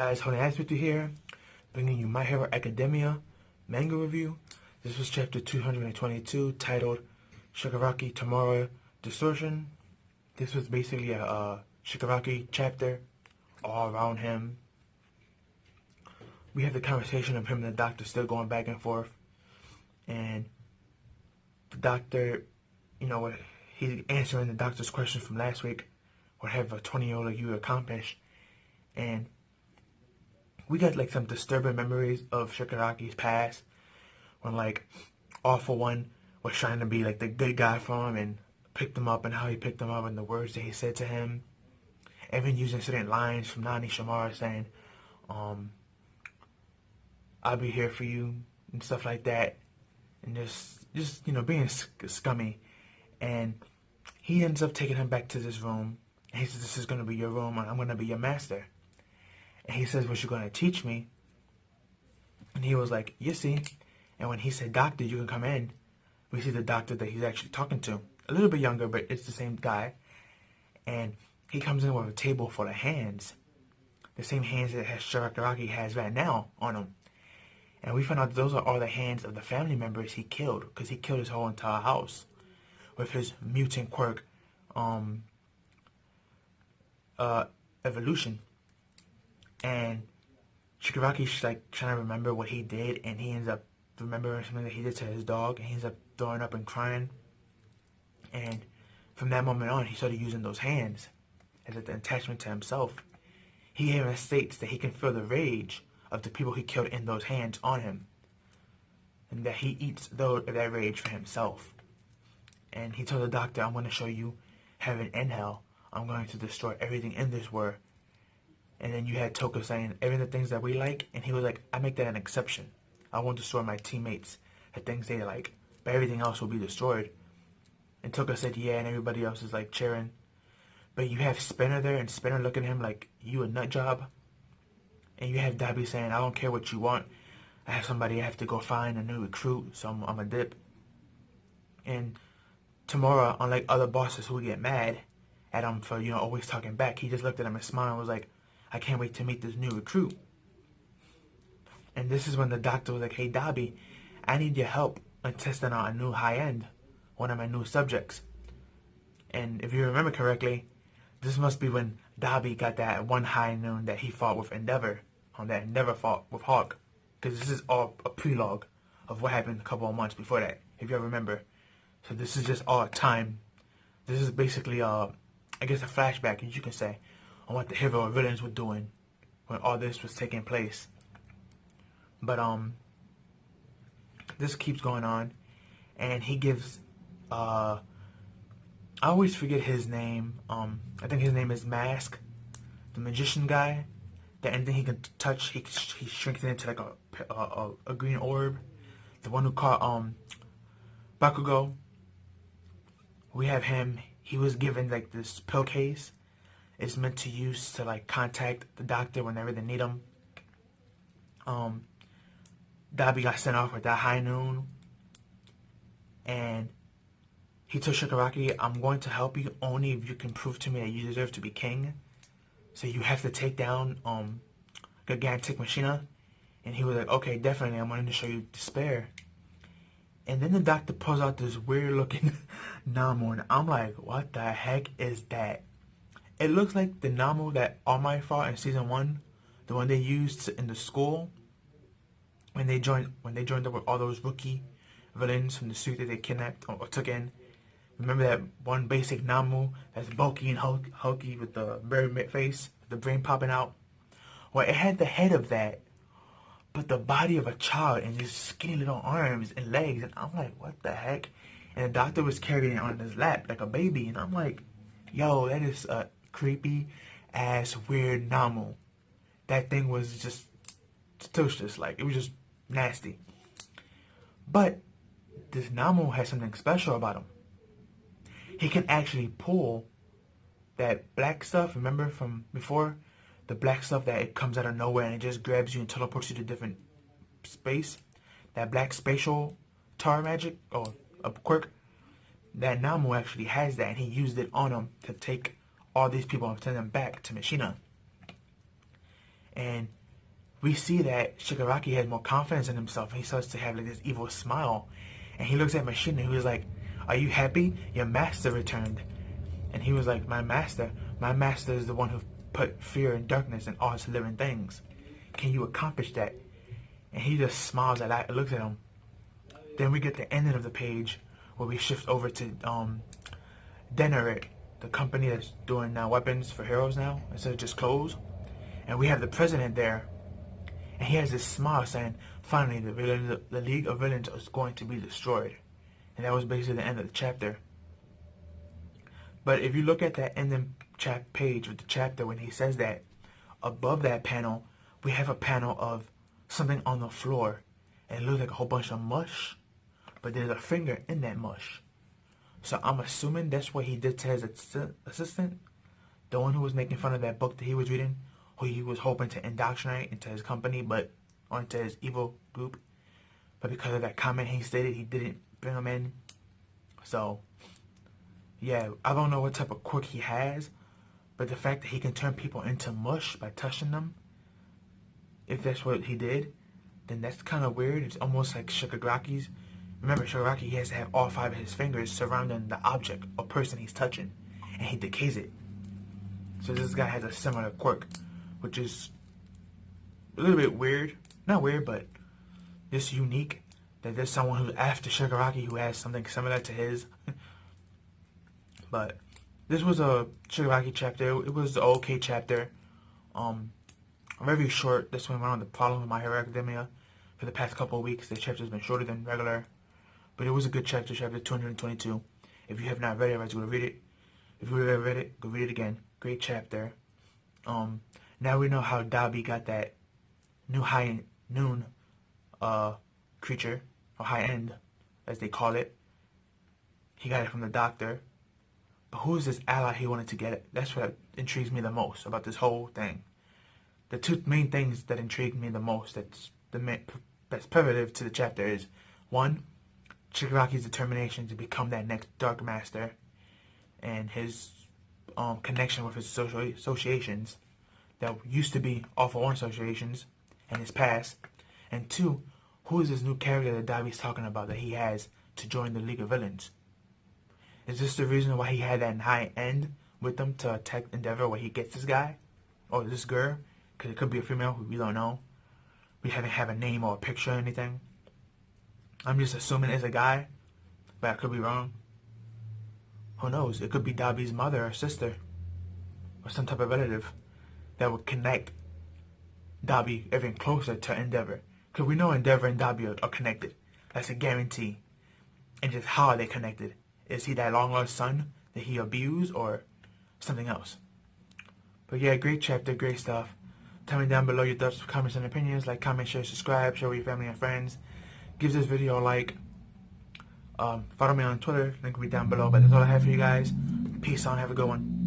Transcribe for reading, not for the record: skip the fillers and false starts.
guys, Holy Aspect here, bringing you My Hero Academia manga review. This was chapter 222, titled Shigaraki Tomorrow Distortion. This was basically a Shigaraki chapter all around him. We had the conversation of him and the doctor still going back and forth, and the doctor, he's answering the doctor's question from last week. What have a 20-year-old like you accomplished? And we got like some disturbing memories of Shigaraki's past, when like All For One was trying to be like the good guy for him and picked him up, and how he picked him up and the words that he said to him. Even using certain lines from Nani Shimara saying, I'll be here for you and stuff like that, and just being scummy. And he ends up taking him back to this room, and he says, this is going to be your room, and I'm going to be your master. And he says, what you going to teach me? And he was like, you see. And when he said, doctor, you can come in, we see the doctor that he's actually talking to. A little bit younger, but it's the same guy. And he comes in with a table full of hands. The same hands that Shigaraki has right now on him. And we found out those are all the hands of the family members he killed, because he killed his whole entire house with his mutant quirk evolution. And Shigaraki's like trying to remember what he did, and he ends up remembering something that he did to his dog, and he ends up throwing up and crying. And from that moment on, he started using those hands as an attachment to himself. He even states that he can feel the rage of the people he killed in those hands on him, and that he eats that rage for himself. And he told the doctor, I'm going to show you heaven and hell. I'm going to destroy everything in this world. And then you had Toka saying, every the things that we like, and he was like, I make that an exception. I won't destroy my teammates, the things they like, but everything else will be destroyed. And Toka said, yeah, and everybody else is like cheering. But you have Spinner there, and Spinner looking at him like, you a nut job? And you have Dabi saying, I don't care what you want. I have somebody I have to go find, a new recruit, so I'm a dip. And Tamura, unlike other bosses who would get mad at him for, always talking back, he just looked at him and smiled and was like, I can't wait to meet this new recruit. And this is when the doctor was like, hey, Dabi, I need your help in testing out a new high-end, one of my new subjects. And if you remember correctly, this must be when Dabi got that one high noon that he fought with Endeavor, that Endeavor fought with Hawk. Because this is all a prelogue of what happened a couple of months before that, if you remember. So this is just all time. This is basically, I guess, a flashback, as you can say, on what the hero and villains were doing when all this was taking place. But this keeps going on, and he gives I always forget his name. I think his name is Mask, the magician guy. That anything he can touch, he shrinks it into like a green orb. The one who caught Bakugo. We have him. He was given like this pill case. It's meant to use to like contact the doctor whenever they need him. Dabi got sent off with that high noon, and he told Shigaraki, I'm going to help you only if you can prove to me that you deserve to be king. So you have to take down Gigantic Machina. And he was like, okay, definitely, I'm going to show you despair. And then the doctor pulls out this weird looking Namu, and I'm like, what the heck is that? It looks like the Namu that All Might fought in season 1, the one they used in the school when they joined up with all those rookie villains from the suit that they kidnapped or took in. Remember that one basic Namu that's bulky and hulky with the bird face, the brain popping out? Well, it had the head of that, but the body of a child and just skinny little arms and legs. And I'm like, what the heck? And the doctor was carrying it on his lap like a baby. And I'm like, yo, that is a creepy ass weird Namu. That thing was just atrocious. Like, it was just nasty. But this Namu has something special about him. He can actually pull that black stuff, remember from before? The black stuff that it comes out of nowhere and it just grabs you and teleports you to different space. That black spatial tar magic, or a quirk. That Namu actually has that, and he used it on him to take all these people and send them back to Machina. And we see that Shigaraki has more confidence in himself. He starts to have like this evil smile, and he looks at Machine and he was like, "Are you happy? Your master returned." And he was like, my master is the one who put fear and darkness in all his living things. Can you accomplish that?" And he just smiles at that, looks at him. Then we get the ending of the page where we shift over to Denerit, the company that's doing weapons for heroes now instead of just clothes. And we have the president there, and he has this smile saying, "Finally, the League of Villains is going to be destroyed." And that was basically the end of the chapter. But if you look at that ending page with the chapter when he says that, above that panel, we have a panel of something on the floor. And it looks like a whole bunch of mush, but there's a finger in that mush. So I'm assuming that's what he did to his assistant, the one who was making fun of that book that he was reading, who he was hoping to indoctrinate into his company, or into his evil group. But because of that comment he stated, he didn't bring him in. So, yeah, I don't know what type of quirk he has, but the fact that he can turn people into mush by touching them, if that's what he did, then that's kind of weird. It's almost like Shigaraki's. Remember, Shigaraki, he has to have all 5 of his fingers surrounding the object or person he's touching, and he decays it. So this guy has a similar quirk, which is a little bit weird. Not weird, but just unique, that there's someone who's after Shigaraki who has something similar to his. But this was a Shigaraki chapter. It was the okay chapter. Very short. This one went on the problem with My Hero Academia for the past couple of weeks. The chapter's been shorter than regular. But it was a good chapter, chapter 222. If you have not read it, go read it. If you already read it, go read it again. Great chapter. Now we know how Dabi got that new high noon creature, or high end, as they call it. He got it from the doctor. But who is this ally he wanted to get it? That's what intrigues me the most about this whole thing. The 2 main things that intrigue me the most, that's primitive to the chapter, is 1, Shigaraki's determination to become that next Dark Master, and his connection with his associations that used to be All for One associations in his past. And 2, who is this new character that Davi's talking about that he has to join the League of Villains? Is this the reason why he had that high end with him to attack Endeavor, where he gets this guy or this girl? Because it could be a female, we don't know. We haven't have a name or a picture or anything. I'm just assuming it's a guy, but I could be wrong. Who knows? It could be Dabi's mother or sister, or some type of relative that would connect Dabi even closer to Endeavor. Because we know Endeavor and Dabi are connected. That's a guarantee. And just how are they connected? Is he that long-lost son that he abused, or something else? But yeah, great chapter, great stuff. Tell me down below your thoughts, comments, and opinions. Like, comment, share, subscribe, share with your family and friends. Give this video a like. Follow me on Twitter. Link will be down below. But that's all I have for you guys. Peace on. Have a good one.